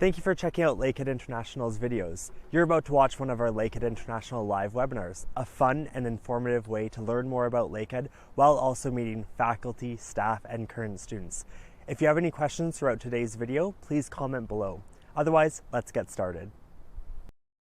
Thank you for checking out Lakehead International's videos. You're about to watch one of our Lakehead International live webinars, a fun and informative way to learn more about Lakehead while also meeting faculty, staff, and current students. If you have any questions throughout today's video, please comment below. Otherwise, let's get started.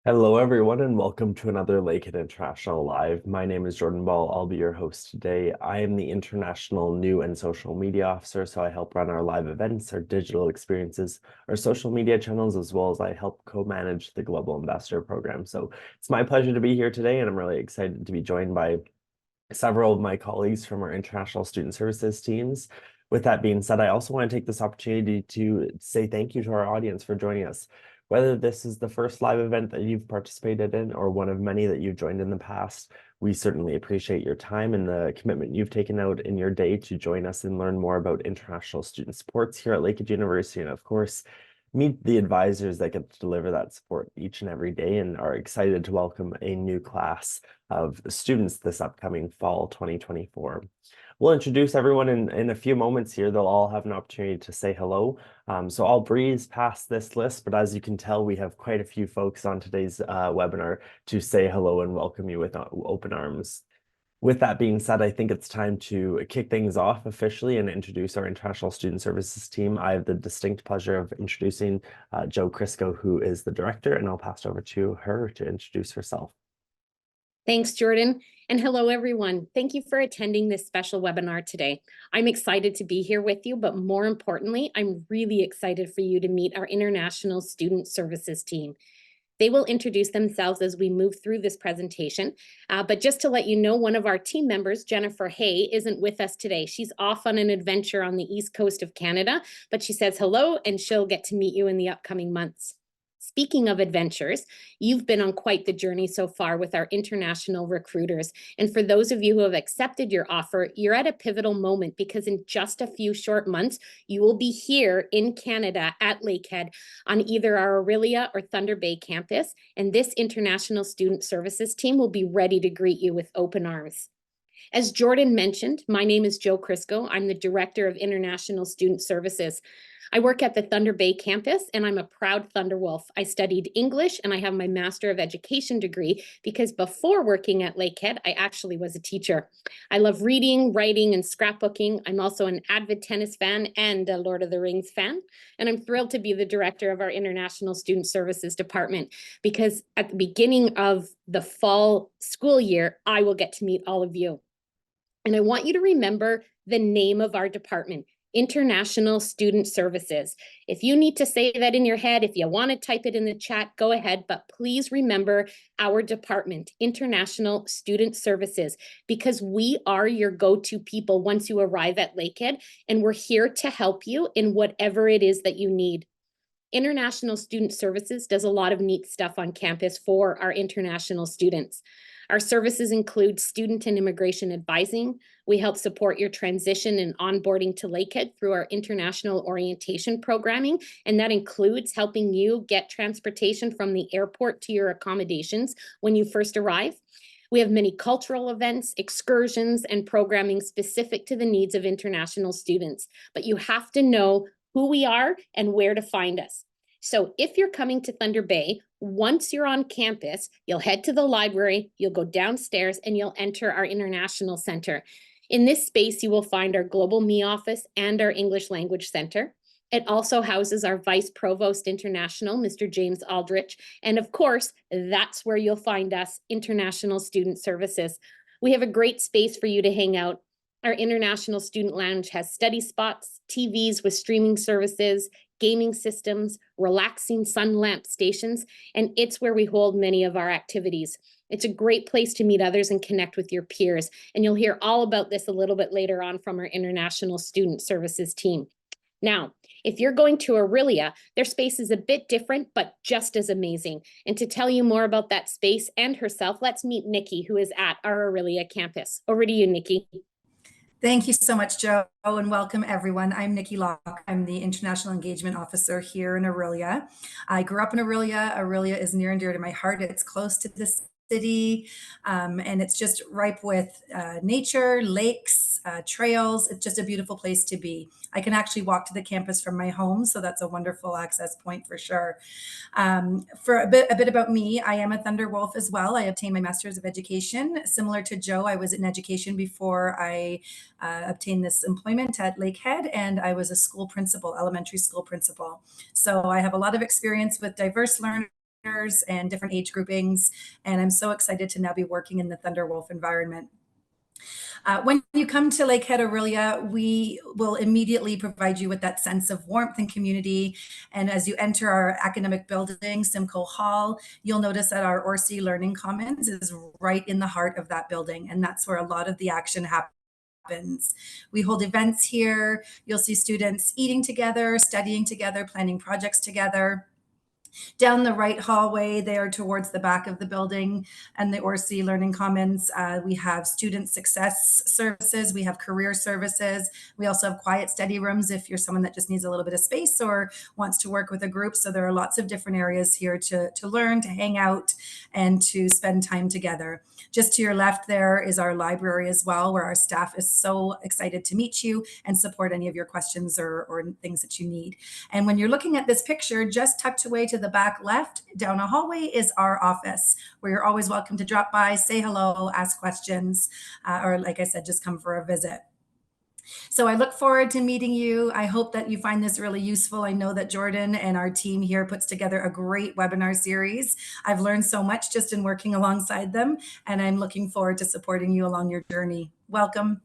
Hello everyone and welcome to another Lakehead International Live. My name is Jordan Ball. I'll be your host today. I am the International New and Social Media Officer, so I help run our live events, our digital experiences, our social media channels, as well as I help co-manage the Global Ambassador Program. So it's my pleasure to be here today, and I'm really excited to be joined by several of my colleagues from our International Student Services teams. With that being said, I also want to take this opportunity to say thank you to our audience for joining us. Whether this is the first live event that you've participated in or one of many that you've joined in the past, we certainly appreciate your time and the commitment you've taken out in your day to join us and learn more about international student supports here at Lakehead University. And of course, meet the advisors that get to deliver that support each and every day and are excited to welcome a new class of students this upcoming fall 2024. We'll introduce everyone in a few moments here. They'll all have an opportunity to say hello. So I'll breeze past this list, but as you can tell, we have quite a few folks on today's webinar to say hello and welcome you with open arms. With that being said, I think it's time to kick things off officially and introduce our International Student Services team. I have the distinct pleasure of introducing Jo Crisco, who is the director, and I'll pass it over to her to introduce herself. Thanks, Jordan. And hello, everyone. Thank you for attending this special webinar today. I'm excited to be here with you, but more importantly, I'm really excited for you to meet our International Student Services team. They will introduce themselves as we move through this presentation. But just to let you know, one of our team members, Jennifer Hay, isn't with us today. She's off on an adventure on the East Coast of Canada, but she says hello and she'll get to meet you in the upcoming months. Speaking of adventures, you've been on quite the journey so far with our international recruiters. And for those of you who have accepted your offer, you're at a pivotal moment because in just a few short months, you will be here in Canada at Lakehead on either our Orillia or Thunder Bay campus. And this International Student Services team will be ready to greet you with open arms. As Jordan mentioned, my name is Jo Crisco. I'm the Director of International Student Services. I work at the Thunder Bay campus and I'm a proud Thunderwolf. I studied English and I have my Master of Education degree because before working at Lakehead, I actually was a teacher. I love reading, writing, and scrapbooking. I'm also an avid tennis fan and a Lord of the Rings fan. And I'm thrilled to be the director of our International Student Services Department because at the beginning of the fall school year, I will get to meet all of you. And I want you to remember the name of our department, International Student Services. If you need to say that in your head, if you want to type it in the chat, go ahead, but please remember our department, International Student Services, because we are your go-to people once you arrive at Lakehead, and we're here to help you in whatever it is that you need. International Student Services does a lot of neat stuff on campus for our international students. Our services include student and immigration advising. We help support your transition and onboarding to Lakehead through our international orientation programming, and that includes helping you get transportation from the airport to your accommodations when you first arrive. We have many cultural events, excursions, and programming specific to the needs of international students, but you have to know who we are and where to find us. So if you're coming to Thunder Bay, once you're on campus, you'll head to the library, you'll go downstairs, and you'll enter our International Center. In this space, you will find our Global Me office and our English Language Center. It also houses our Vice Provost International, Mr. James Aldrich. And of course, that's where you'll find us, International Student Services. We have a great space for you to hang out. Our International Student Lounge has study spots, TVs with streaming services, gaming systems, relaxing sun lamp stations, and it's where we hold many of our activities. It's a great place to meet others and connect with your peers, and you'll hear all about this a little bit later on from our International Student Services team. Now, if you're going to Orillia, their space is a bit different, but just as amazing. And to tell you more about that space and herself, let's meet Nikki, who is at our Orillia campus. Over to you, Nikki. Thank you so much, Jo, and welcome everyone. I'm Nikki Locke. I'm the International Engagement Officer here in Orillia. I grew up in Orillia. Orillia is near and dear to my heart. It's close to the city, and it's just ripe with nature, lakes, trails. It's just a beautiful place to be. I can actually walk to the campus from my home, so that's a wonderful access point for sure. For a bit about me, I am a Thunderwolf as well. I obtained my Master's of Education. Similar to Joe, I was in education before I obtained this employment at Lakehead, and I was a school principal, elementary school principal. So I have a lot of experience with diverse learners and different age groupings, and I'm so excited to now be working in the Thunderwolf environment. When you come to Lakehead Aurelia, we will immediately provide you with that sense of warmth and community. And as you enter our academic building, Simcoe Hall, you'll notice that our ORC Learning Commons is right in the heart of that building. And that's where a lot of the action happens. We hold events here. You'll see students eating together, studying together, planning projects together. Down the right hallway there towards the back of the building and the ORC Learning Commons, we have student success services, we have career services, we also have quiet study rooms if you're someone that just needs a little bit of space or wants to work with a group. So there are lots of different areas here to learn, to hang out, and to spend time together. Just to your left there is our library as well, where our staff is so excited to meet you and support any of your questions or things that you need. And when you're looking at this picture, just tucked away to the back left down a hallway is our office, where you're always welcome to drop by, say hello, ask questions, or like I said, just come for a visit. So I look forward to meeting you. I hope that you find this really useful. I know that Jordan and our team here puts together a great webinar series. I've learned so much just in working alongside them, and I'm looking forward to supporting you along your journey. Welcome.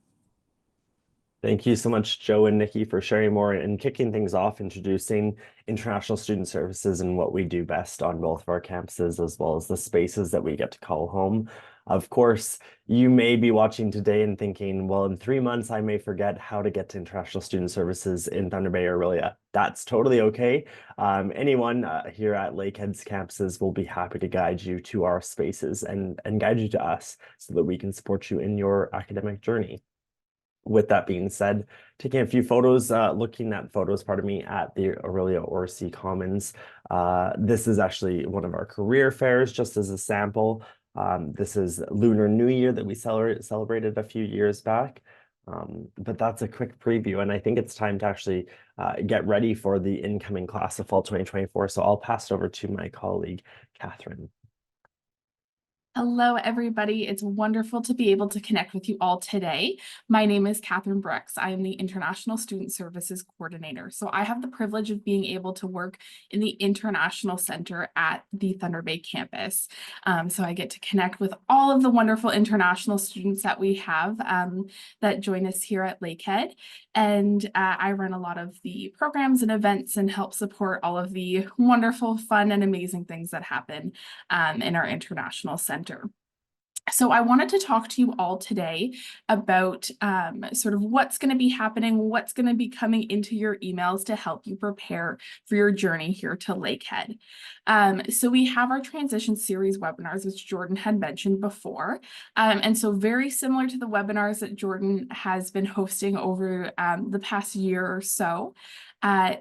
Thank you so much, Joe and Nikki, for sharing more and kicking things off, introducing international student services and what we do best on both of our campuses, as well as the spaces that we get to call home. Of course, you may be watching today and thinking, well, in 3 months, I may forget how to get to international student services in Thunder Bay or Aurelia. That's totally okay. Anyone here at Lakehead's campuses will be happy to guide you to our spaces and guide you to us so that we can support you in your academic journey. With that being said, taking a few photos, looking at photos, pardon me, at the Aurelia ORC Commons. This is actually one of our career fairs, just as a sample. This is Lunar New Year that we celebrated a few years back. But that's a quick preview, and I think it's time to actually get ready for the incoming class of fall 2024. So I'll pass it over to my colleague, Catherine. Hello, everybody. It's wonderful to be able to connect with you all today. My name is Catherine Brooks. I am the International Student Services Coordinator. So I have the privilege of being able to work in the International Center at the Thunder Bay campus. So I get to connect with all of the wonderful international students that we have that join us here at Lakehead. And I run a lot of the programs and events and help support all of the wonderful, fun, and amazing things that happen in our International Center. So I wanted to talk to you all today about sort of what's going to be happening, what's going to be coming into your emails to help you prepare for your journey here to Lakehead. So we have our transition series webinars, which Jordan had mentioned before. And so very similar to the webinars that Jordan has been hosting over the past year or so,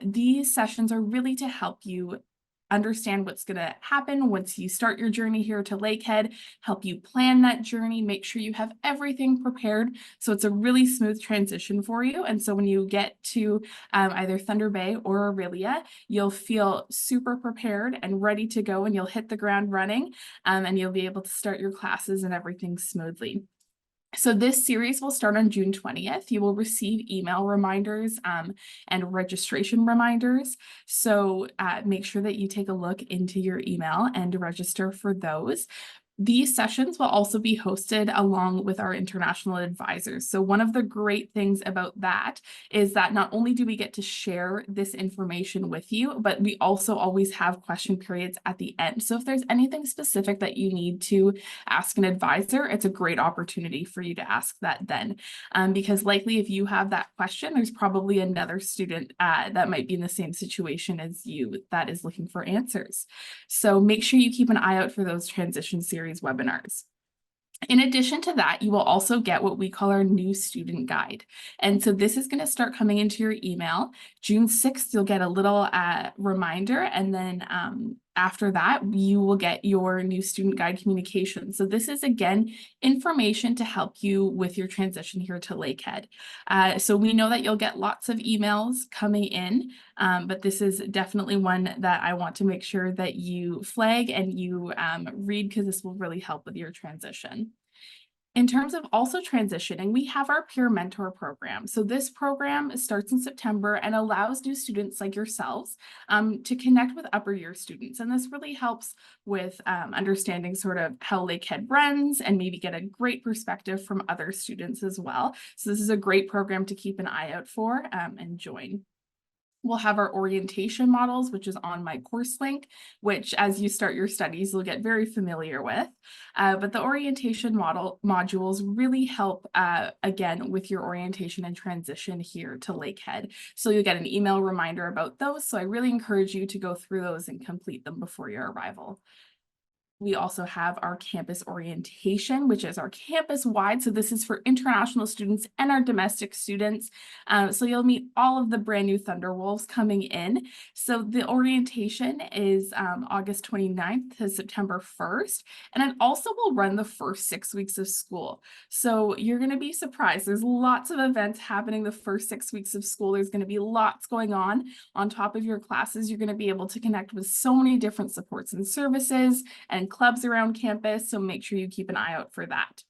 these sessions are really to help you understand what's going to happen once you start your journey here to Lakehead, help you plan that journey, make sure you have everything prepared so it's a really smooth transition for you. And so when you get to either Thunder Bay or Aurelia, you'll feel super prepared and ready to go, and you'll hit the ground running, and you'll be able to start your classes and everything smoothly. So this series will start on June 20th. You will receive email reminders and registration reminders. So make sure that you take a look into your email and register for those. These sessions will also be hosted along with our international advisors. So one of the great things about that is that not only do we get to share this information with you, but we also always have question periods at the end. So if there's anything specific that you need to ask an advisor, it's a great opportunity for you to ask that then. Because likely if you have that question, there's probably another student that might be in the same situation as you that is looking for answers. So make sure you keep an eye out for those transition series webinars. In addition to that, you will also get what we call our new student guide. And so this is going to start coming into your email. June 6th, you'll get a little reminder, and then after that, you will get your new student guide communication. So this is, again, information to help you with your transition here to Lakehead. So we know that you'll get lots of emails coming in, but this is definitely one that I want to make sure that you flag and you read, because this will really help with your transition. In terms of also transitioning, we have our peer mentor program. So this program starts in September and allows new students like yourselves to connect with upper year students. And this really helps with understanding sort of how Lakehead runs and maybe get a great perspective from other students as well. So this is a great program to keep an eye out for and join. We'll have our orientation models, which is on my course link, which as you start your studies, you'll get very familiar with. But the orientation modules really help, again, with your orientation and transition here to Lakehead. So you'll get an email reminder about those. So I really encourage you to go through those and complete them before your arrival. We also have our campus orientation, which is our campus-wide. So this is for international students and our domestic students. So you'll meet all of the brand new Thunderwolves coming in. So the orientation is August 29th to September 1st. And it also will run the first 6 weeks of school. So you're going to be surprised. There's lots of events happening the first 6 weeks of school. There's going to be lots going on top of your classes. You're going to be able to connect with so many different supports and services and clubs around campus, so make sure you keep an eye out for that.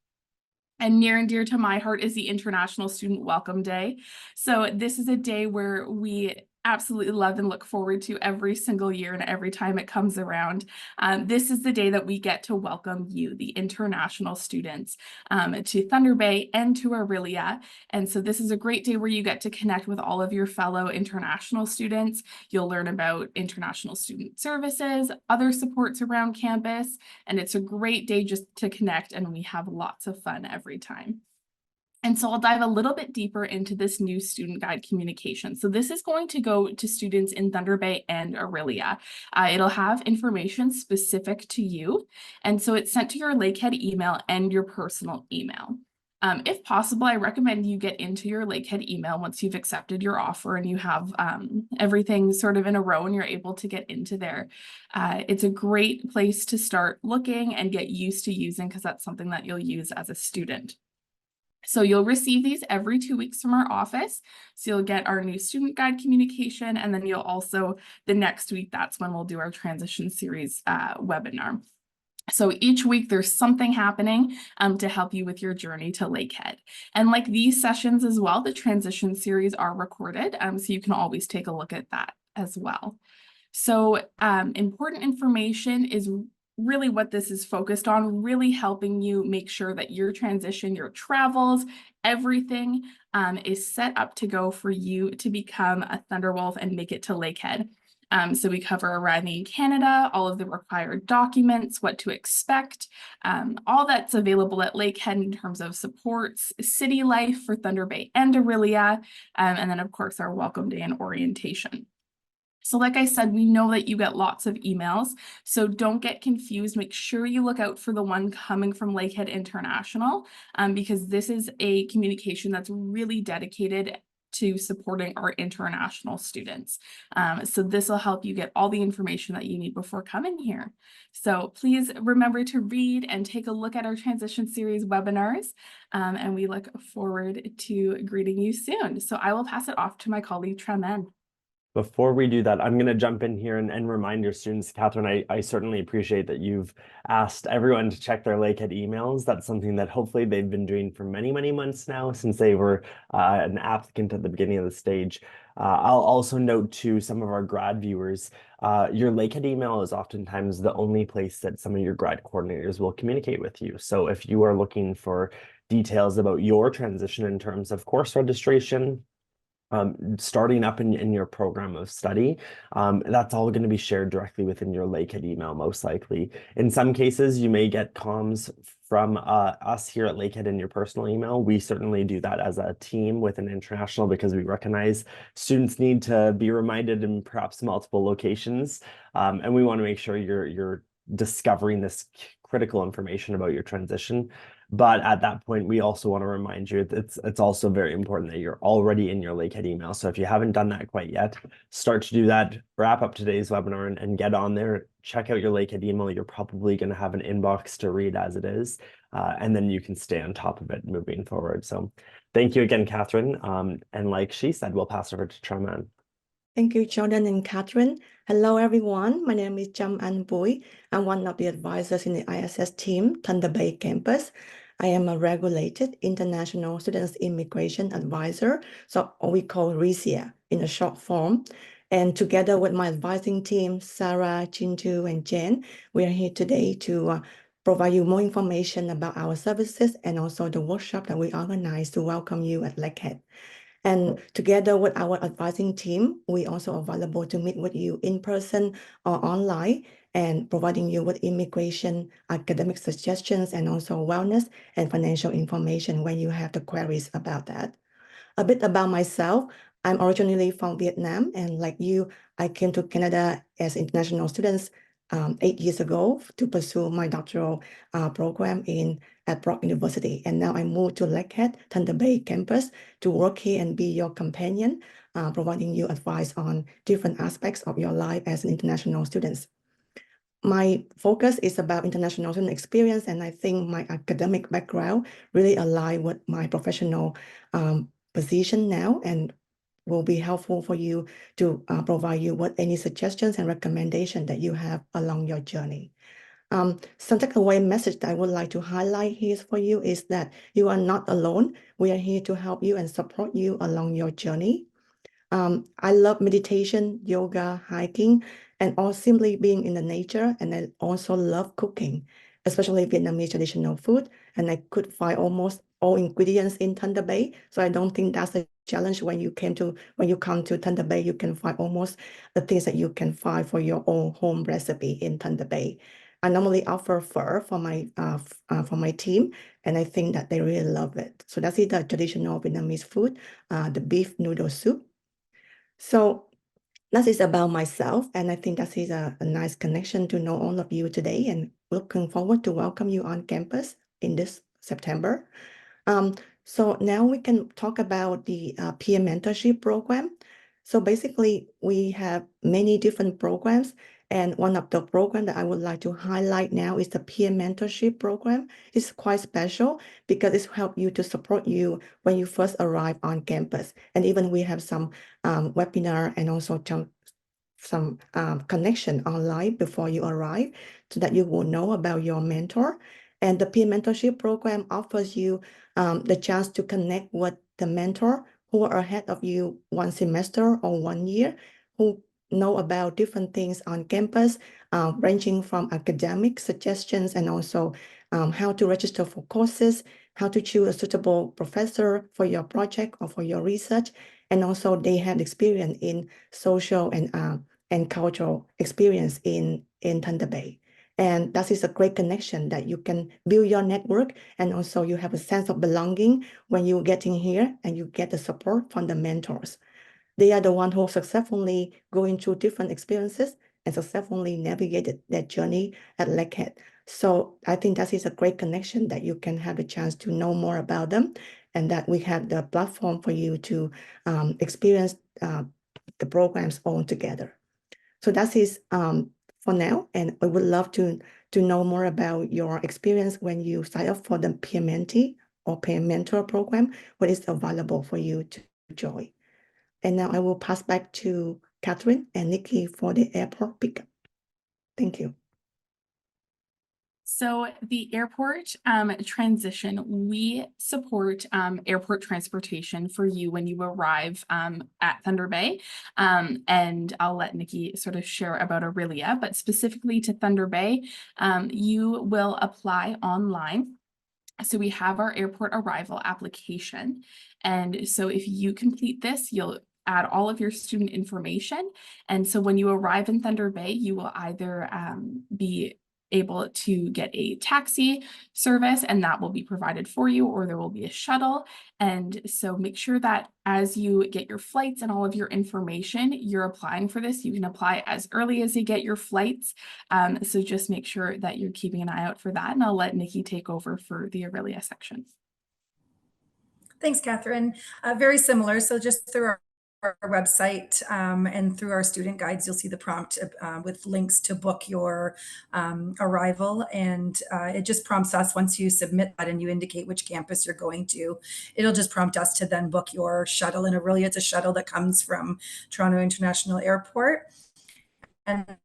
And near and dear to my heart is the International Student Welcome Day. So this is a day where we absolutely love and look forward to every single year and every time it comes around. This is the day that we get to welcome you, the international students, to Thunder Bay and to Aurelia. And so this is a great day where you get to connect with all of your fellow international students. You'll learn about international student services, other supports around campus, and it's a great day just to connect, and we have lots of fun every time. And so I'll dive a little bit deeper into this new student guide communication. So this is going to go to students in Thunder Bay and Aurelia. It'll have information specific to you. And so it's sent to your Lakehead email and your personal email. If possible, I recommend you get into your Lakehead email once you've accepted your offer and you have everything sort of in a row and you're able to get into there. It's a great place to start looking and get used to using, because that's something that you'll use as a student. So you'll receive these every 2 weeks from our office. So you'll get our new student guide communication, and then you'll also, the next week, that's when we'll do our transition series webinar. So each week there's something happening to help you with your journey to Lakehead. And like these sessions as well, the transition series are recorded, so you can always take a look at that as well. So important information is really what this is focused on, really helping you make sure that your transition, your travels, everything is set up to go for you to become a Thunderwolf and make it to Lakehead. So we cover arriving in Canada, all of the required documents, what to expect, all that's available at Lakehead in terms of supports, city life for Thunder Bay and Aurelia, and then of course our welcome day and orientation. So like I said, we know that you get lots of emails, so don't get confused. Make sure you look out for the one coming from Lakehead International, because this is a communication that's really dedicated to supporting our international students. So this will help you get all the information that you need before coming here. So please remember to read and take a look at our transition series webinars, and we look forward to greeting you soon. So I will pass it off to my colleague Tremen. Before we do that, I'm going to jump in here and remind your students, Catherine, I certainly appreciate that you've asked everyone to check their Lakehead emails. That's something that hopefully they've been doing for many, many months now since they were an applicant at the beginning of the stage. I'll also note to some of our grad viewers, your Lakehead email is oftentimes the only place that some of your grad coordinators will communicate with you. So if you are looking for details about your transition in terms of course registration, starting up in your program of study, that's all going to be shared directly within your Lakehead email, most likely. In some cases, you may get comms from us here at Lakehead in your personal email. We certainly do that as a team with an international, because we recognize students need to be reminded in perhaps multiple locations, and we want to make sure you're discovering this critical information about your transition. But at that point, we also want to remind you it's also very important that you're already in your Lakehead email. So if you haven't done that quite yet, start to do that. Wrap up today's webinar and get on there. Check out your Lakehead email. You're probably going to have an inbox to read as it is, and then you can stay on top of it moving forward. So thank you again, Catherine. And like she said, we'll pass over to Charman. Thank you, Jordan and Catherine. Hello, everyone. My name is Cham An Bui. I'm one of the advisors in the ISS team, Thunder Bay campus. I am a regulated international students immigration advisor, so we call RISIA in a short form. And together with my advising team, Sarah, Chintu, and Jen, we are here today to provide you more information about our services and also the workshop that we organize to welcome you at Lakehead. And together with our advising team, we also available to meet with you in person or online and providing you with immigration, academic suggestions, and also wellness and financial information when you have the queries about that. A bit about myself. I'm originally from Vietnam, and like you, I came to Canada as international students 8 years ago to pursue my doctoral program at Brock University. And now I moved to Lakehead, Thunder Bay campus to work here and be your companion, providing you advice on different aspects of your life as an international student. My focus is about international student experience, and I think my academic background really align with my professional position now and will be helpful for you to provide you with any suggestions and recommendations that you have along your journey. Some takeaway message that I would like to highlight here for you is that you are not alone. We are here to help you and support you along your journey. I love meditation, yoga, hiking, and all simply being in the nature. And I also love cooking, especially Vietnamese traditional food. And I could find almost all ingredients in Thunder Bay. So I don't think that's a challenge when you come to Thunder Bay. You can find almost the things that you can find for your own home recipe in Thunder Bay. I normally offer pho for my team, and I think that they really love it. So that's the traditional Vietnamese food, the beef noodle soup. So that is about myself, and I think that is a nice connection to know all of you today, and looking forward to welcome you on campus in this September. So now we can talk about the peer mentorship program. So basically, we have many different programs, and one of the programs that I would like to highlight now is the peer mentorship program. It's quite special because it's helped you to support you when you first arrive on campus. And even we have some webinar and also some connection online before you arrive so that you will know about your mentor. And the peer mentorship program offers you the chance to connect with the mentor who are ahead of you one semester or 1 year, who know about different things on campus, ranging from academic suggestions and also how to register for courses, how to choose a suitable professor for your project or for your research. And also they have experience in social and cultural experience in Thunder Bay. And that is a great connection that you can build your network, and also you have a sense of belonging when you get in here and you get the support from the mentors. They are the ones who successfully going through different experiences and successfully navigated their journey at Lakehead. So I think that is a great connection that you can have a chance to know more about them, and that we have the platform for you to experience the programs all together. So that is for now, and I would love to know more about your experience when you sign up for the peer mentee or peer mentor program, what is available for you to join. And now I will pass back to Catherine and Nikki for the airport pickup. Thank you. So the airport transition, we support airport transportation for you when you arrive at Thunder Bay. And I'll let Nikki sort of share about Aurelia, but specifically to Thunder Bay, you will apply online. So we have our airport arrival application. And so if you complete this, you'll add all of your student information. And so when you arrive in Thunder Bay, you will either be able to get a taxi service, and that will be provided for you, or there will be a shuttle. And so make sure that as you get your flights and all of your information, you're applying for this. You can apply as early as you get your flights. So just make sure that you're keeping an eye out for that. And I'll let Nikki take over for the Aurelia section. Thanks, Catherine. Very similar. So just through our website and through our student guides, you'll see the prompt with links to book your arrival. And it just prompts us, once you submit that and you indicate which campus you're going to, it'll just prompt us to then book your shuttle. And Aurelia, it's a shuttle that comes from Toronto International Airport. And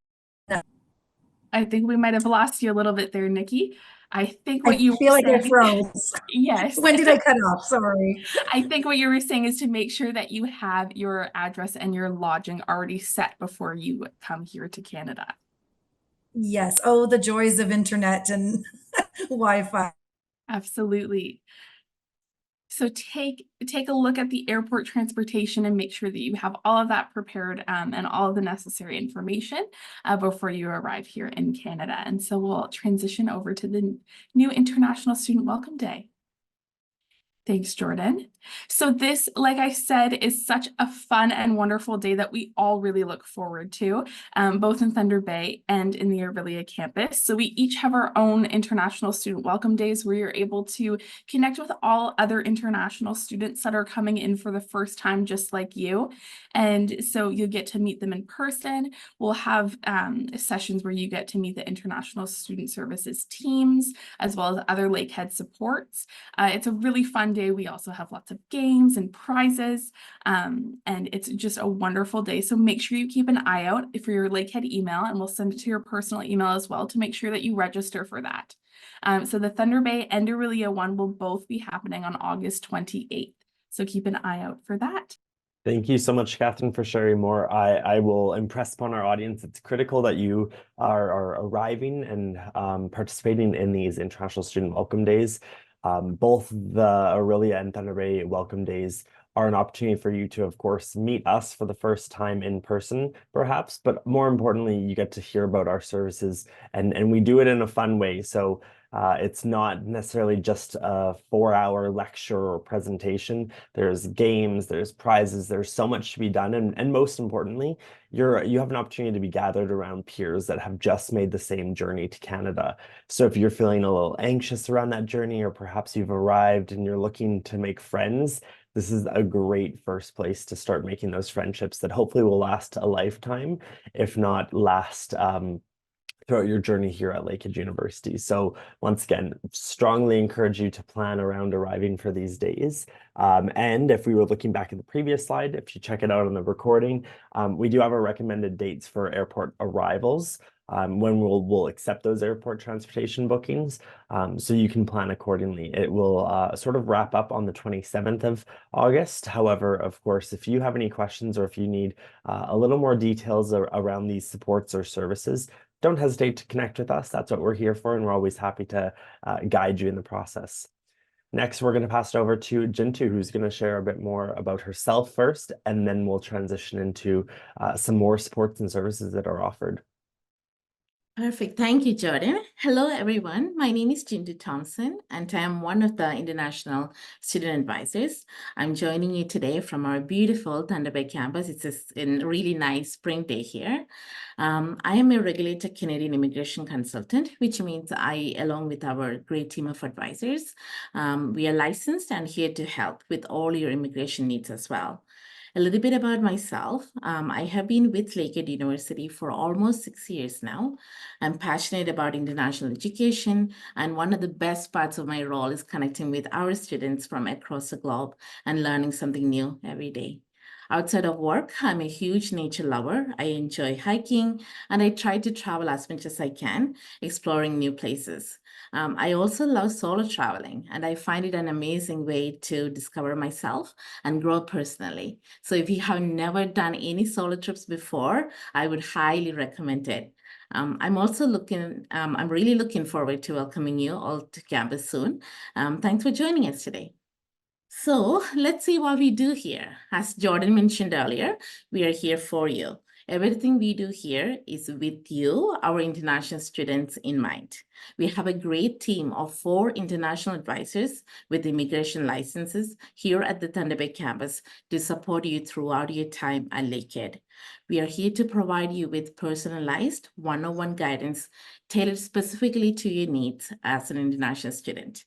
I think we might have lost you a little bit there, Nikki. I think I what you feel were like I saying, froze. yes. When did I cut off? Sorry. I think what you were saying is to make sure that you have your address and your lodging already set before you come here to Canada. Yes. Oh, the joys of internet and Wi-Fi. Absolutely. So take a look at the airport transportation and make sure that you have all of that prepared and all of the necessary information before you arrive here in Canada. And so we'll transition over to the new International Student Welcome Day. Thanks, Jordan. So this, like I said, is such a fun and wonderful day that we all really look forward to, both in Thunder Bay and in the Aurelia campus. So we each have our own International Student Welcome Days where you're able to connect with all other international students that are coming in for the first time, just like you. And so you get to meet them in person. We'll have sessions where you get to meet the International Student Services teams, as well as other Lakehead supports. It's a really fun day. We also have lots of games and prizes, and it's just a wonderful day. So make sure you keep an eye out for your Lakehead email, and we'll send it to your personal email as well to make sure that you register for that. So the Thunder Bay and Aurelia one will both be happening on August 28th. So keep an eye out for that. Thank you so much, Catherine, for sharing more. I will impress upon our audience. It's critical that you are arriving and participating in these International Student Welcome Days. Both the Aurelia and Thunder Bay Welcome Days are an opportunity for you to, of course, meet us for the first time in person, perhaps, but more importantly, you get to hear about our services, and we do it in a fun way. So it's not necessarily just a 4-hour lecture or presentation. There's games, there's prizes, there's so much to be done. And most importantly, you have an opportunity to be gathered around peers that have just made the same journey to Canada. So if you're feeling a little anxious around that journey, or perhaps you've arrived and you're looking to make friends, this is a great first place to start making those friendships that hopefully will last a lifetime, if not last throughout your journey here at Lakehead University. So once again, strongly encourage you to plan around arriving for these days. And if we were looking back at the previous slide, if you check it out on the recording, we do have our recommended dates for airport arrivals. When we'll accept those airport transportation bookings, so you can plan accordingly. It will sort of wrap up on the 27th of August. However, of course, if you have any questions or if you need a little more details around these supports or services, don't hesitate to connect with us. That's what we're here for, and we're always happy to guide you in the process. Next, we're going to pass it over to Jintu, who's going to share a bit more about herself first, and then we'll transition into some more supports and services that are offered. Perfect. Thank you, Jordan. Hello, everyone. My name is Jindu Thompson, and I am one of the International Student Advisors. I'm joining you today from our beautiful Thunder Bay campus. It's a really nice spring day here. I am a regulated Canadian immigration consultant, which means I, along with our great team of advisors, we are licensed and here to help with all your immigration needs as well. A little bit about myself. I have been with Lakehead University for almost 6 years now. I'm passionate about international education, and one of the best parts of my role is connecting with our students from across the globe and learning something new every day. Outside of work, I'm a huge nature lover. I enjoy hiking, and I try to travel as much as I can, exploring new places. I also love solo traveling, and I find it an amazing way to discover myself and grow personally. So if you have never done any solo trips before, I would highly recommend it. I'm really looking forward to welcoming you all to campus soon. Thanks for joining us today. So let's see what we do here. As Jordan mentioned earlier, we are here for you. Everything we do here is with you, our international students, in mind. We have a great team of 4 international advisors with immigration licenses here at the Thunder Bay campus to support you throughout your time at Lakehead. We are here to provide you with personalized one-on-one guidance tailored specifically to your needs as an international student.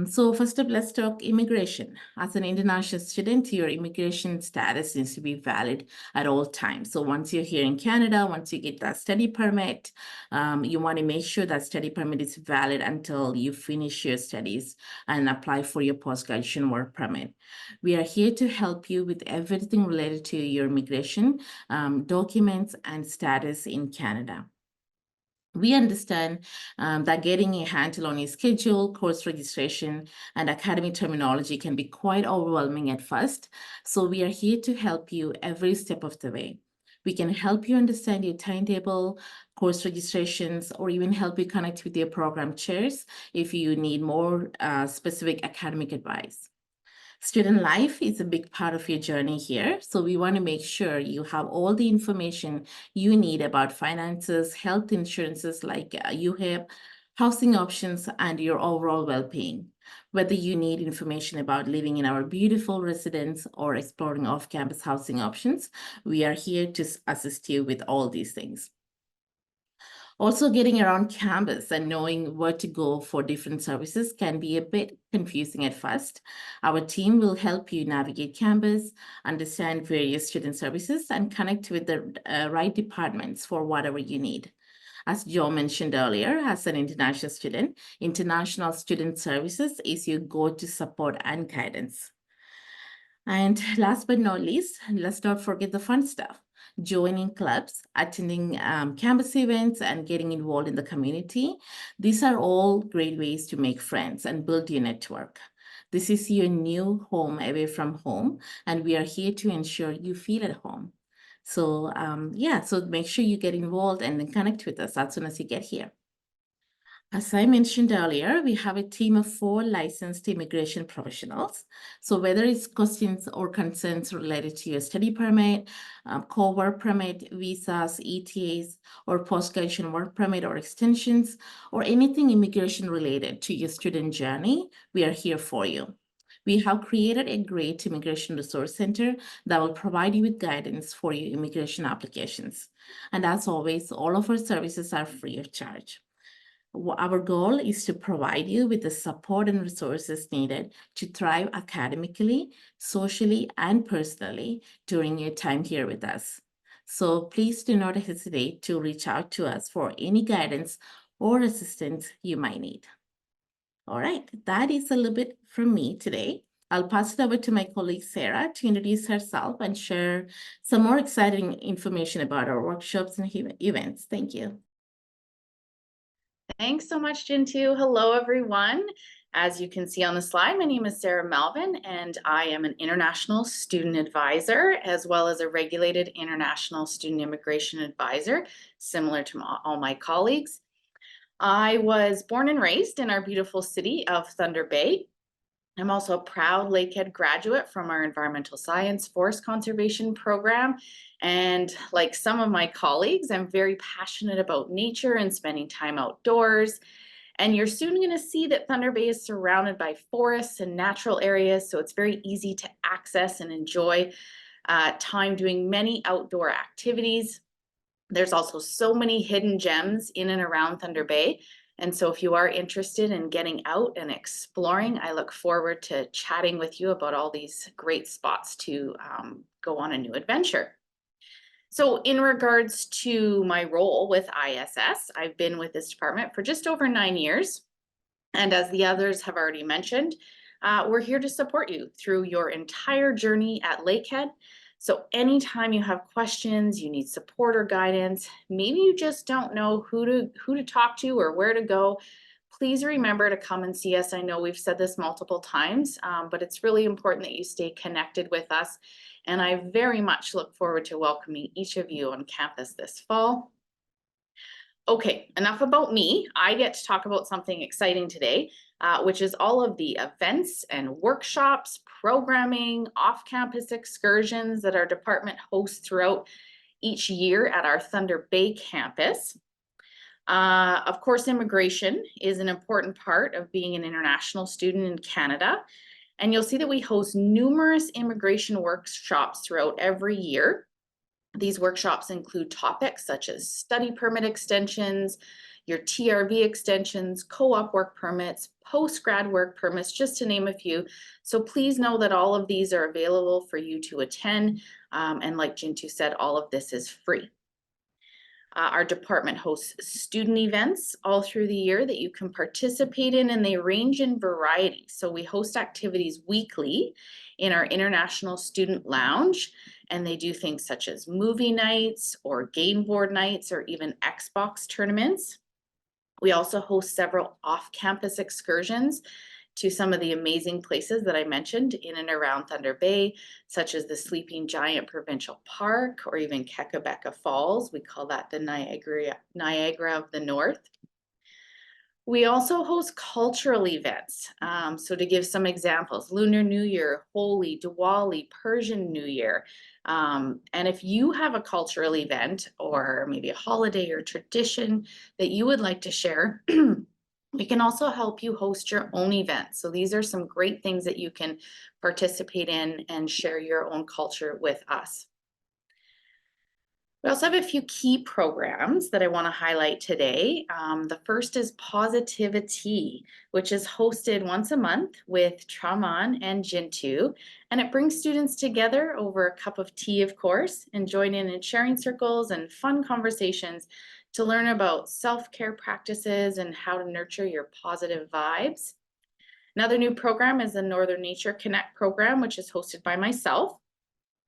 So first up, let's talk immigration. As an international student, your immigration status needs to be valid at all times. So once you're here in Canada, once you get that study permit, you want to make sure that study permit is valid until you finish your studies and apply for your post-graduation work permit. We are here to help you with everything related to your immigration documents and status in Canada. We understand that getting a handle on your schedule, course registration, and academic terminology can be quite overwhelming at first. So we are here to help you every step of the way. We can help you understand your timetable, course registrations, or even help you connect with your program chairs if you need more specific academic advice. Student life is a big part of your journey here, so we want to make sure you have all the information you need about finances, health insurances like UHIP, housing options, and your overall well-being. Whether you need information about living in our beautiful residence or exploring off-campus housing options, we are here to assist you with all these things. Also, getting around campus and knowing where to go for different services can be a bit confusing at first. Our team will help you navigate campus, understand various student services, and connect with the right departments for whatever you need. As Joe mentioned earlier, as an international student, International Student Services is your go-to support and guidance. And last but not least, let's not forget the fun stuff. Joining clubs, attending campus events, and getting involved in the community. These are all great ways to make friends and build your network. This is your new home away from home, and we are here to ensure you feel at home. So so make sure you get involved and then connect with us as soon as you get here. As I mentioned earlier, we have a team of 4 licensed immigration professionals. So whether it's questions or concerns related to your study permit, co-work permit, visas, ETAs, or post-graduation work permit or extensions, or anything immigration related to your student journey, we are here for you. We have created a great immigration resource center that will provide you with guidance for your immigration applications. And as always, all of our services are free of charge. Our goal is to provide you with the support and resources needed to thrive academically, socially, and personally during your time here with us. So please do not hesitate to reach out to us for any guidance or assistance you might need. All right, that is a little bit from me today. I'll pass it over to my colleague Sarah to introduce herself and share some more exciting information about our workshops and events. Thank you. Thanks so much, Jintu. Hello, everyone. As you can see on the slide, my name is Sarah Melvin, and I am an international student advisor, as well as a regulated international student immigration advisor, similar to all my colleagues. I was born and raised in our beautiful city of Thunder Bay. I'm also a proud Lakehead graduate from our environmental science forest conservation program. And like some of my colleagues, I'm very passionate about nature and spending time outdoors. And you're soon going to see that Thunder Bay is surrounded by forests and natural areas, so it's very easy to access and enjoy time doing many outdoor activities. There's also so many hidden gems in and around Thunder Bay. And so if you are interested in getting out and exploring, I look forward to chatting with you about all these great spots to go on a new adventure. So in regards to my role with ISS, I've been with this department for just over 9 years. And as the others have already mentioned, we're here to support you through your entire journey at Lakehead. So anytime you have questions, you need support or guidance, maybe you just don't know who to talk to or where to go, please remember to come and see us. I know we've said this multiple times, but it's really important that you stay connected with us. And I very much look forward to welcoming each of you on campus this fall. Okay, enough about me. I get to talk about something exciting today, which is all of the events and workshops, programming, off-campus excursions that our department hosts throughout each year at our Thunder Bay campus. Of course, immigration is an important part of being an international student in Canada. And you'll see that we host numerous immigration workshops throughout every year. These workshops include topics such as study permit extensions, your TRV extensions, co-op work permits, post-grad work permits, just to name a few. So please know that all of these are available for you to attend. And like Jintu said, all of this is free. Our department hosts student events all through the year that you can participate in, and they range in variety. So we host activities weekly in our International Student Lounge, and they do things such as movie nights or game board nights or even Xbox tournaments. We also host several off-campus excursions to some of the amazing places that I mentioned in and around Thunder Bay, such as the Sleeping Giant Provincial Park or even Kekabeka Falls. We call that the Niagara of the North. We also host cultural events. So to give some examples, Lunar New Year, Holi, Diwali, Persian New Year. And if you have a cultural event or maybe a holiday or tradition that you would like to share, we can also help you host your own events. So these are some great things that you can participate in and share your own culture with us. We also have a few key programs that I want to highlight today. The first is Positivity, which is hosted once a month with Traman and Jintu, and it brings students together over a cup of tea, of course, and join in sharing circles and fun conversations to learn about self-care practices and how to nurture your positive vibes. Another new program is the Northern Nature Connect program, which is hosted by myself.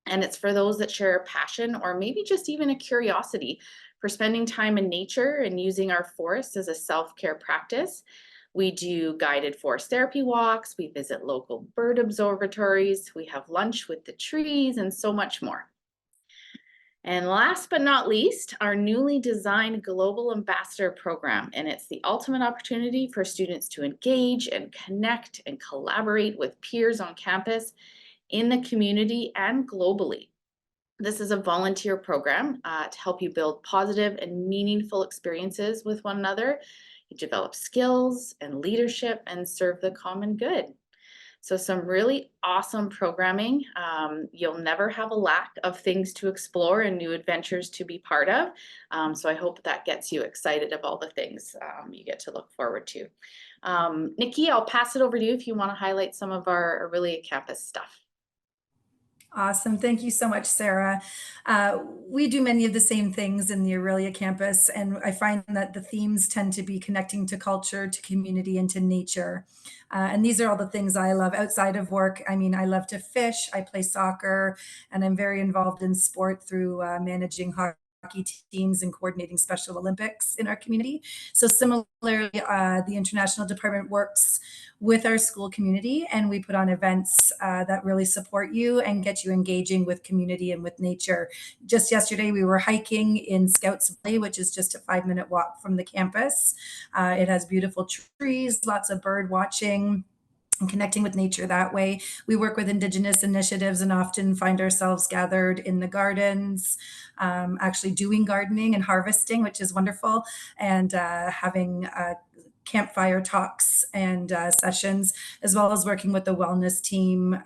And it's for those that share a passion or maybe just even a curiosity for spending time in nature and using our forests as a self-care practice. We do guided forest therapy walks, we visit local bird observatories, we have lunch with the trees, and so much more. And last but not least, our newly designed Global Ambassador Program. And it's the ultimate opportunity for students to engage and connect and collaborate with peers on campus, in the community, and globally. This is a volunteer program to help you build positive and meaningful experiences with one another. You develop skills and leadership and serve the common good. So some really awesome programming. You'll never have a lack of things to explore and new adventures to be part of. So I hope that gets you excited of all the things you get to look forward to. Nikki, I'll pass it over to you if you want to highlight some of our Aurelia campus stuff. Awesome. Thank you so much, Sarah. We do many of the same things in the Aurelia campus, and I find that the themes tend to be connecting to culture, to community, and to nature. And these are all the things I love outside of work. I mean, I love to fish, I play soccer, and I'm very involved in sport through managing hockey teams and coordinating Special Olympics in our community. So similarly, the International Department works with our school community, and we put on events that really support you and get you engaging with community and with nature. Just yesterday, we were hiking in Scouts Valley, which is just a 5-minute walk from the campus. It has beautiful trees, lots of bird watching, and connecting with nature that way. We work with Indigenous initiatives and often find ourselves gathered in the gardens, actually doing gardening and harvesting, which is wonderful, and having campfire talks and sessions, as well as working with the wellness team,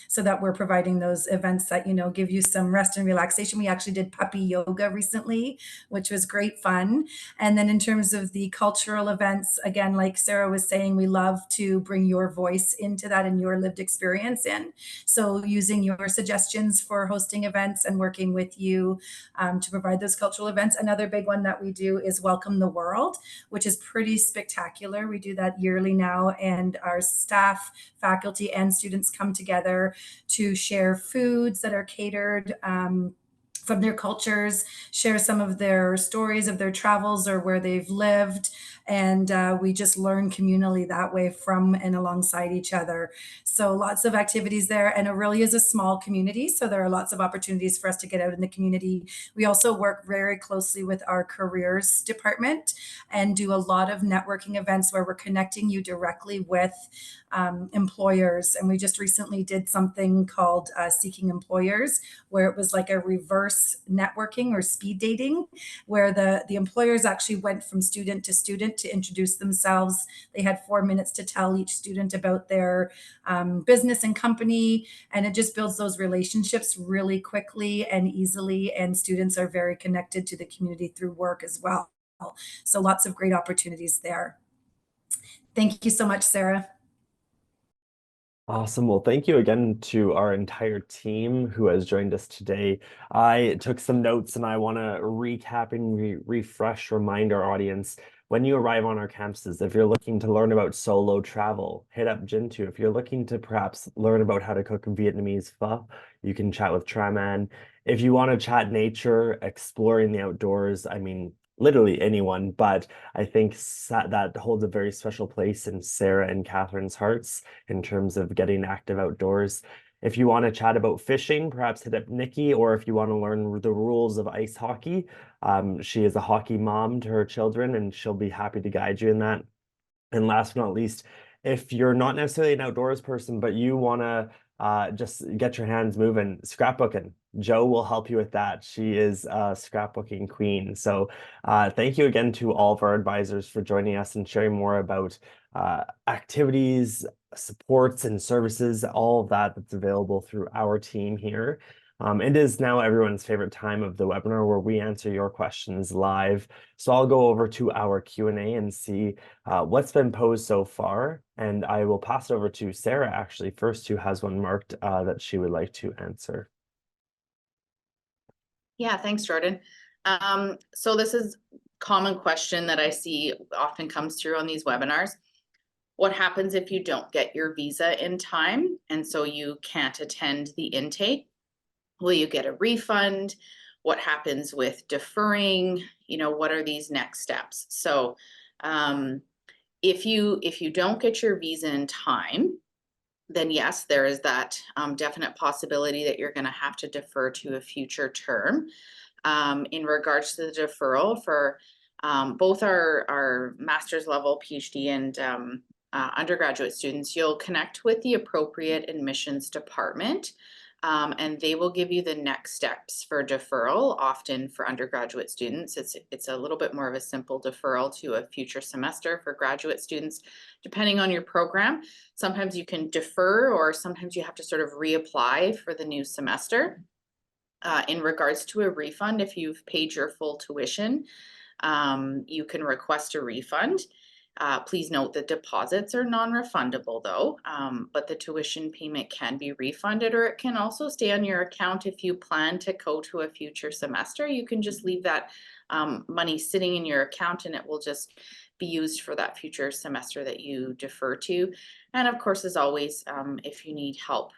so that we're providing those events that, you know, give you some rest and relaxation. We actually did puppy yoga recently, which was great fun. And then in terms of the cultural events, again, like Sarah was saying, we love to bring your voice into that and your lived experience in. So using your suggestions for hosting events and working with you to provide those cultural events. Another big one that we do is Welcome the World, which is pretty spectacular. We do that yearly now, and our staff, faculty, and students come together to share foods that are catered from their cultures, share some of their stories of their travels or where they've lived, And we just learn communally that way from and alongside each other. So lots of activities there. And it really is a small community. So there are lots of opportunities for us to get out in the community. We also work very closely with our careers department and do a lot of networking events where we're connecting you directly with employers. And we just recently did something called Seeking Employers, where it was like a reverse networking or speed dating, where the employers actually went from student to introduce themselves. They had 4 minutes to tell each student about their business and company, and it just builds those relationships really quickly and easily, and students are very connected to the community through work as well. So lots of great opportunities there. Thank you so much, Sarah. Awesome. Well, thank you again to our entire team who has joined us today. I took some notes and I want to recap and refresh, remind our audience, when you arrive on our campuses, if you're looking to learn about solo travel, hit up Jintu. If you're looking to perhaps learn about how to cook Vietnamese pho, you can chat with Traman. If you want to chat nature, exploring the outdoors, I mean, literally anyone, but I think that holds a very special place in Sarah and Catherine's hearts in terms of getting active outdoors. If you want to chat about fishing, perhaps hit up Nikki, or if you want to learn the rules of ice hockey, she is a hockey mom to her children, and she'll be happy to guide you in that. And last but not least, if you're not necessarily an outdoors person, but you want to just get your hands moving, scrapbooking. Joe will help you with that. She is a scrapbooking queen. So thank you again to all of our advisors for joining us and sharing more about activities, supports, and services, all of that's available through our team here. It is now everyone's favorite time of the webinar where we answer your questions live. So I'll go over to our Q&A and see what's been posed so far. And I will pass it over to Sarah, actually, first, who has one marked that she would like to answer. Yeah, thanks, Jordan. So this is a common question that I see often comes through on these webinars. What happens if you don't get your visa in time and so you can't attend the intake? Will you get a refund? What happens with deferring? You know, what are these next steps? So if you don't get your visa in time, then yes, there is that definite possibility that you're going to have to defer to a future term. In regards to the deferral for both our master's level, PhD, and undergraduate students, you'll connect with the appropriate admissions department. And they will give you the next steps for deferral. Often for undergraduate students, it's a little bit more of a simple deferral to a future semester. For graduate students, depending on your program, sometimes you can defer, or sometimes you have to sort of reapply for the new semester. In regards to a refund, if you've paid your full tuition, you can request a refund. Please note that deposits are non-refundable though, but the tuition payment can be refunded, or it can also stay on your account if you plan to go to a future semester. You can just leave that money sitting in your account and it will just be used for that future semester that you defer to. And of course, as always, if you need help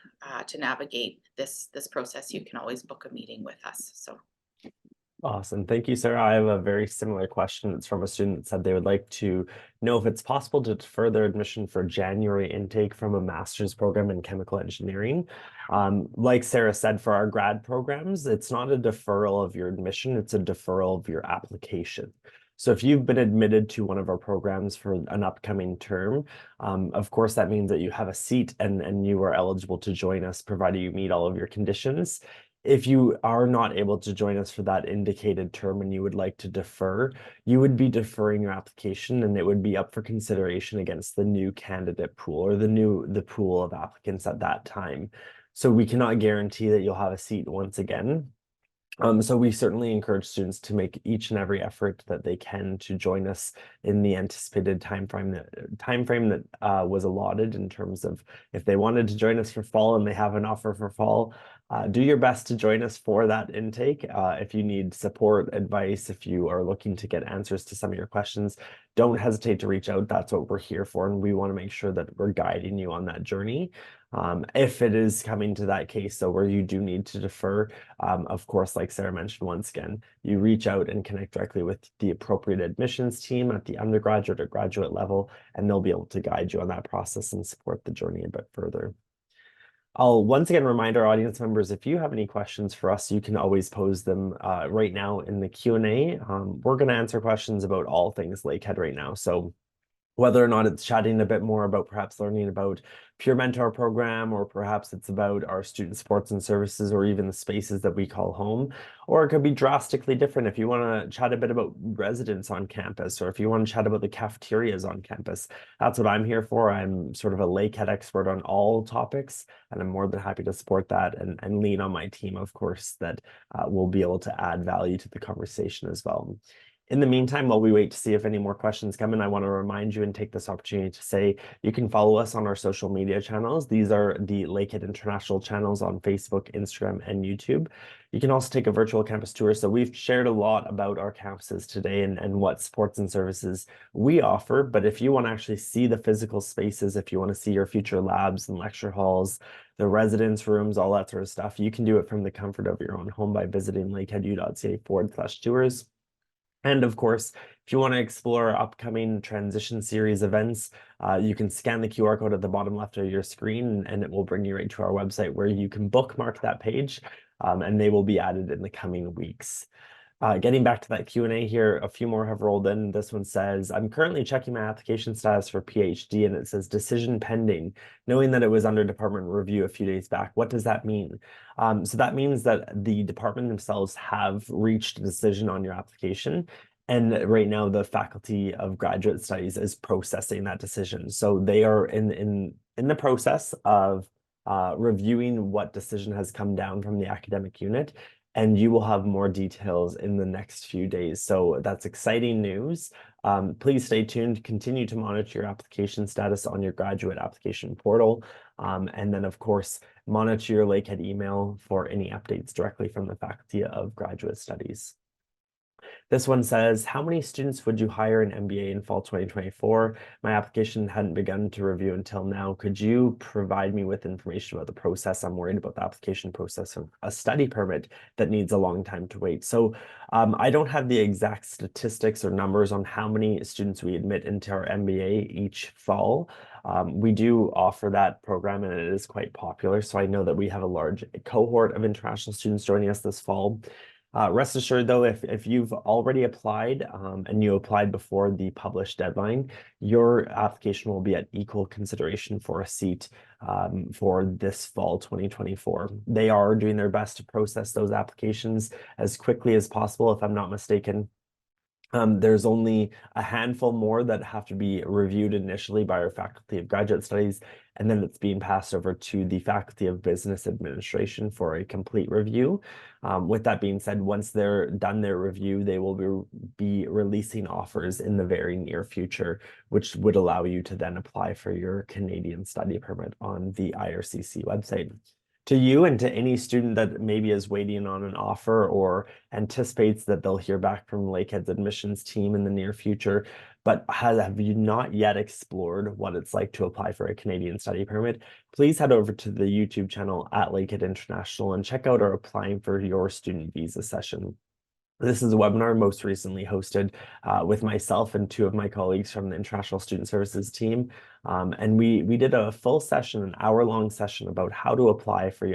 to navigate this process, you can always book a meeting with us. So. Awesome. Thank you, Sarah. I have a very similar question. It's from a student that said they would like to know if it's possible to defer their admission for January intake from a master's program in chemical engineering. Like Sarah said, for our grad programs, it's not a deferral of your admission, it's a deferral of your application. So if you've been admitted to one of our programs for an upcoming term, of course, that means that you have a seat and you are eligible to join us, provided you meet all of your conditions. If you are not able to join us for that indicated term and you would like to defer, you would be deferring your application and it would be up for consideration against the new candidate pool or the pool of applicants at that time. So we cannot guarantee that you'll have a seat once again. So we certainly encourage students to make each and every effort that they can to join us in the anticipated timeframe that was allotted, in terms of if they wanted to join us for fall and they have an offer for fall, Do your best to join us for that intake. If you need support, advice, if you are looking to get answers to some of your questions, don't hesitate to reach out. That's what we're here for, and we want to make sure that we're guiding you on that journey. If it is coming to that case, so where you do need to defer, of course, like Sarah mentioned, once again, you reach out and connect directly with the appropriate admissions team at the undergraduate or graduate level, and they'll be able to guide you on that process and support the journey a bit further. I'll once again remind our audience members, if you have any questions for us, you can always pose them right now in the Q&A. We're going to answer questions about all things Lakehead right now. So whether or not it's chatting a bit more about perhaps learning about Peer Mentor program, or perhaps it's about our student supports and services, or even the spaces that we call home, or it could be drastically different if you want to chat a bit about residents on campus, or if you want to chat about the cafeterias on campus. That's what I'm here for. I'm sort of a Lakehead expert on all topics, and I'm more than happy to support that and lean on my team, of course, that will be able to add value to the conversation as well. In the meantime, while we wait to see if any more questions come in, I want to remind you and take this opportunity to say you can follow us on our social media channels. These are the Lakehead International channels on Facebook, Instagram, and YouTube. You can also take a virtual campus tour. So we've shared a lot about our campuses today and what supports and services we offer. But if you want to actually see the physical spaces, if you want to see your future labs and lecture halls, the residence rooms, all that sort of stuff, you can do it from the comfort of your own home by visiting lakeheadu.ca/tours. And of course, if you want to explore our upcoming transition series events, you can scan the QR code at the bottom left of your screen, and it will bring you right to our website where you can bookmark that page, and they will be added in the coming weeks. Getting back to that Q&A here, a few more have rolled in. This one says, I'm currently checking my application status for PhD, and it says decision pending, knowing that it was under department review a few days back. What does that mean? So that means that the department themselves have reached a decision on your application. And right now, the Faculty of Graduate Studies is processing that decision. So they are in the process of reviewing what decision has come down from the academic unit, and you will have more details in the next few days. So that's exciting news. Please stay tuned, continue to monitor your application status on your graduate application portal. And then, of course, monitor your Lakehead email for any updates directly from the Faculty of Graduate Studies. This one says, how many students would you hire in MBA in fall 2024? My application hadn't begun to review until now. Could you provide me with information about the process? I'm worried about the application process of a study permit that needs a long time to wait. So I don't have the exact statistics or numbers on how many students we admit into our MBA each fall. We do offer that program, and it is quite popular. So I know that we have a large cohort of international students joining us this fall. Rest assured, though, if you've already applied and you applied before the published deadline, your application will be at equal consideration for a seat for this fall 2024. They are doing their best to process those applications as quickly as possible, if I'm not mistaken. There's only a handful more that have to be reviewed initially by our Faculty of Graduate Studies, and then it's being passed over to the Faculty of Business Administration for a complete review. With that being said, once they're done their review, they will be releasing offers in the very near future, which would allow you to then apply for your Canadian study permit on the IRCC website. To you and to any student that maybe is waiting on an offer or anticipates that they'll hear back from Lakehead's admissions team in the near future, but have you not yet explored what it's like to apply for a Canadian study permit, please head over to the YouTube channel at Lakehead International and check out our Applying for Your Student Visa session. This is a webinar most recently hosted with myself and two of my colleagues from the International Student Services team. And we did a full session, an hour-long session about how to apply for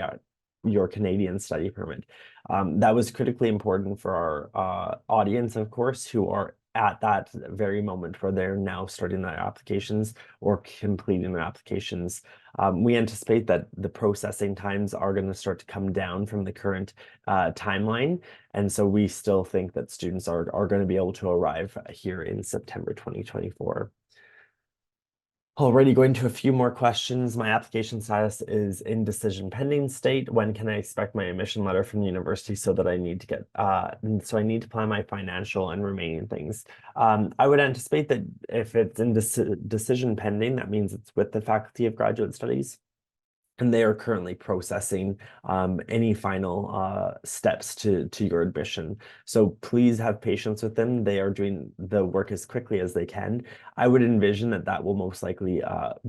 your Canadian study permit. That was critically important for our audience, of course, who are at that very moment where they're now starting their applications or completing their applications. We anticipate that the processing times are going to start to come down from the current timeline. And so we still think that students are going to be able to arrive here in September 2024. Already going to a few more questions. My application status is in decision pending state. When can I expect my admission letter from the university so that I need to get, so I need to plan my financial and remaining things. I would anticipate that if it's in decision pending, that means it's with the Faculty of Graduate Studies. and they are currently processing any final steps to your admission. So please have patience with them. They are doing the work as quickly as they can. I would envision that will most likely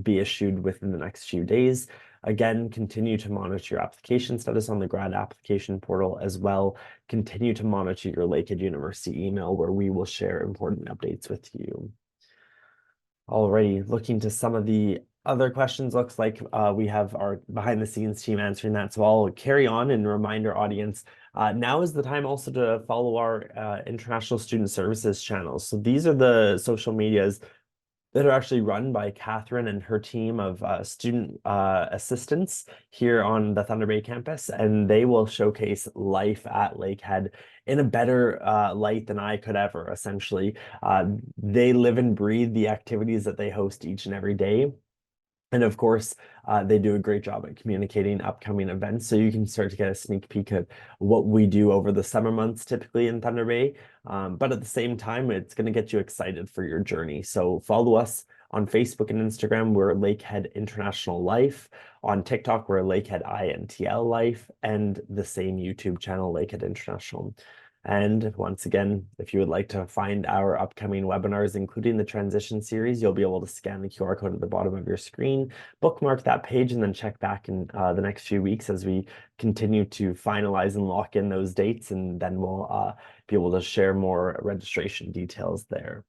be issued within the next few days. Again, continue to monitor your application status on the grad application portal as well. Continue to monitor your Lakehead University email, where we will share important updates with you. Already looking to some of the other questions, looks like we have our behind the scenes team answering that. So I'll carry on and remind our audience, now is the time also to follow our International Student Services channels. So these are the social medias that are actually run by Catherine and her team of student assistants here on the Thunder Bay campus, and they will showcase life at Lakehead in a better light than I could ever, essentially. They live and breathe the activities that they host each and every day. And of course, they do a great job at communicating upcoming events, so you can start to get a sneak peek at what we do over the summer months, typically in Thunder Bay. But at the same time, it's going to get you excited for your journey. So follow us on Facebook and Instagram. We're Lakehead International Life. On TikTok, we're Lakehead INTL Life, and the same YouTube channel, Lakehead International. And once again, if you would like to find our upcoming webinars, including the transition series, you'll be able to scan the QR code at the bottom of your screen, bookmark that page, and then check back in the next few weeks as we continue to finalize and lock in those dates, and then we'll be able to share more registration details there.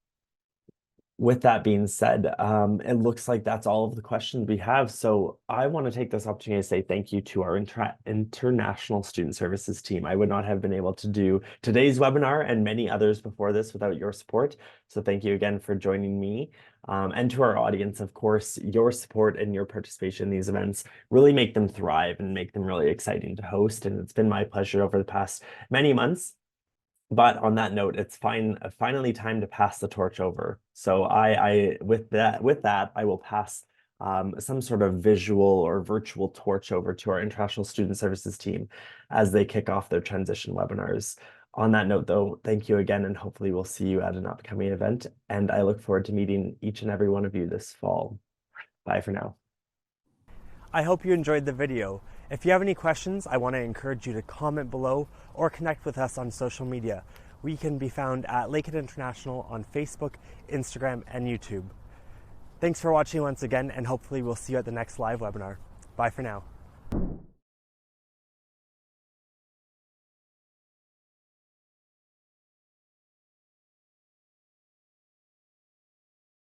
With that being said, it looks like that's all of the questions we have. So I want to take this opportunity to say thank you to our International Student Services team. I would not have been able to do today's webinar and many others before this without your support. So thank you again for joining me. And to our audience, of course, your support and your participation in these events really make them thrive and make them really exciting to host. And it's been my pleasure over the past many months. But on that note, it's finally time to pass the torch over. So with that, I will pass some sort of visual or virtual torch over to our International Student Services team as they kick off their transition webinars. On that note, though, thank you again, and hopefully we'll see you at an upcoming event. And I look forward to meeting each and every one of you this fall. Bye for now. I hope you enjoyed the video. If you have any questions, I want to encourage you to comment below or connect with us on social media. We can be found at Lakehead International on Facebook, Instagram, and YouTube. Thanks for watching once again, and hopefully we'll see you at the next live webinar. Bye for now.